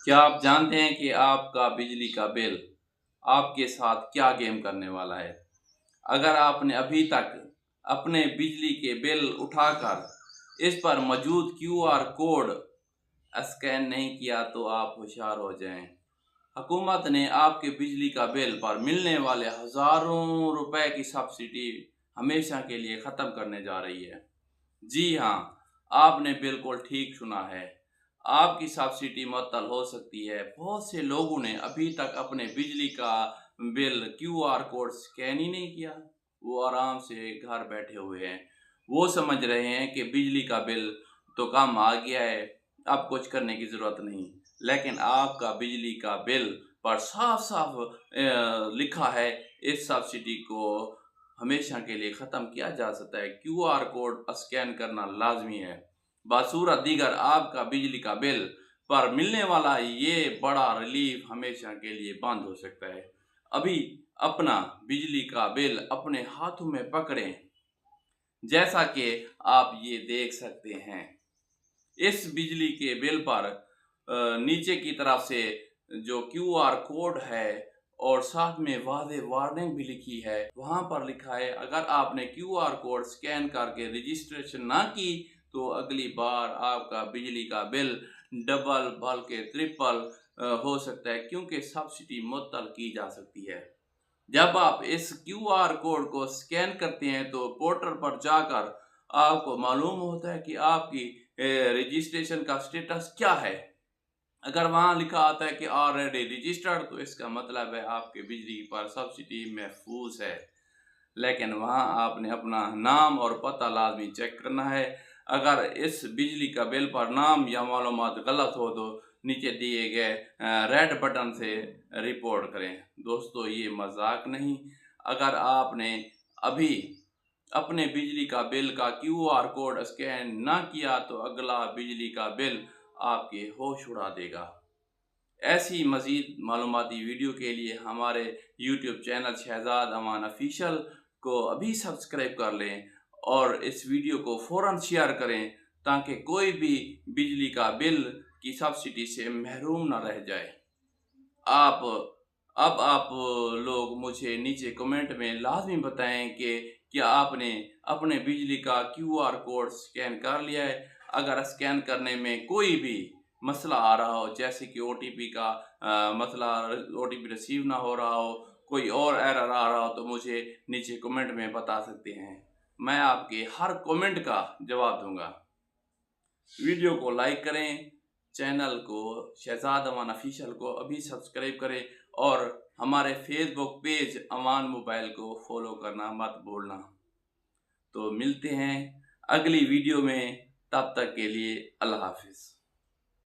क्या आप जानते हैं कि आपका बिजली का बिल आपके साथ क्या गेम करने वाला है? अगर आपने अभी तक अपने बिजली के बिल उठाकर इस पर मौजूद क्यूआर कोड स्कैन नहीं किया तो आप होशियार हो जाएं। हुकूमत ने आपके बिजली का बिल पर मिलने वाले हज़ारों रुपए की सब्सिडी हमेशा के लिए ख़त्म करने जा रही है। जी हाँ, आपने बिल्कुल ठीक सुना है। आपकी सब्सिडी मुअत्तल हो सकती है। बहुत से लोगों ने अभी तक अपने बिजली का बिल क्यूआर कोड स्कैन ही नहीं किया। वो आराम से घर बैठे हुए हैं। वो समझ रहे हैं कि बिजली का बिल तो कम आ गया है, अब कुछ करने की ज़रूरत नहीं। लेकिन आपका बिजली का बिल पर साफ-साफ लिखा है, इस सब्सिडी को हमेशा के लिए ख़त्म किया जा सकता है। क्यूआर कोड स्कैन करना लाज़मी है। बासूरत दीगर आपका बिजली का बिल पर मिलने वाला ये बड़ा रिलीफ हमेशा के लिए बंद हो सकता है। अभी अपना बिजली का बिल अपने हाथों में पकड़ें, जैसा कि आप ये देख सकते हैं। इस बिजली के बिल पर नीचे की तरफ से जो क्यूआर कोड है और साथ में वाज़ेह वार्निंग भी लिखी है, वहाँ पर लिखा है अगर आपने क्यूआर कोड स्कैन करके रजिस्ट्रेशन ना की तो अगली बार आपका बिजली का बिल डबल बल्कि ट्रिपल हो सकता है, क्योंकि सब्सिडी मुअत्तल की जा सकती है। जब आप इस क्यूआर कोड को स्कैन करते हैं तो पोर्टल पर जाकर आपको मालूम होता है कि आपकी रजिस्ट्रेशन का स्टेटस क्या है। अगर वहाँ लिखा आता है कि ऑलरेडी रजिस्टर्ड, तो इसका मतलब है आपके बिजली पर सब्सिडी महफूज है। लेकिन वहाँ आपने अपना नाम और पता लाजमी चेक करना है। अगर इस बिजली का बिल पर नाम या मालूमात गलत हो तो नीचे दिए गए रेड बटन से रिपोर्ट करें। दोस्तों, ये मजाक नहीं। अगर आपने अभी अपने बिजली का बिल का क्यूआर कोड स्कैन ना किया तो अगला बिजली का बिल आपके होश उड़ा देगा। ऐसी मज़ीद मालूमाती वीडियो के लिए हमारे यूट्यूब चैनल शहज़ाद अमान ऑफिशियल को अभी सब्सक्राइब कर लें और इस वीडियो को फ़ौरन शेयर करें, ताकि कोई भी बिजली का बिल की सब्सिडी से महरूम ना रह जाए। आप आप लोग मुझे नीचे कमेंट में लाज़मी बताएं कि क्या आपने अपने बिजली का क्यूआर कोड स्कैन कर लिया है। अगर स्कैन करने में कोई भी मसला आ रहा हो, जैसे कि ओटीपी का मसला, ओटीपी रिसीव ना हो रहा हो, कोई और एरर आ रहा हो, तो मुझे नीचे कमेंट में बता सकते हैं। मैं आपके हर कमेंट का जवाब दूंगा। वीडियो को लाइक करें, चैनल को शहज़ाद अमान ऑफिशियल को अभी सब्सक्राइब करें और हमारे फेसबुक पेज अमान मोबाइल को फॉलो करना मत भूलना। तो मिलते हैं अगली वीडियो में, तब तक के लिए अल्लाह हाफिज़।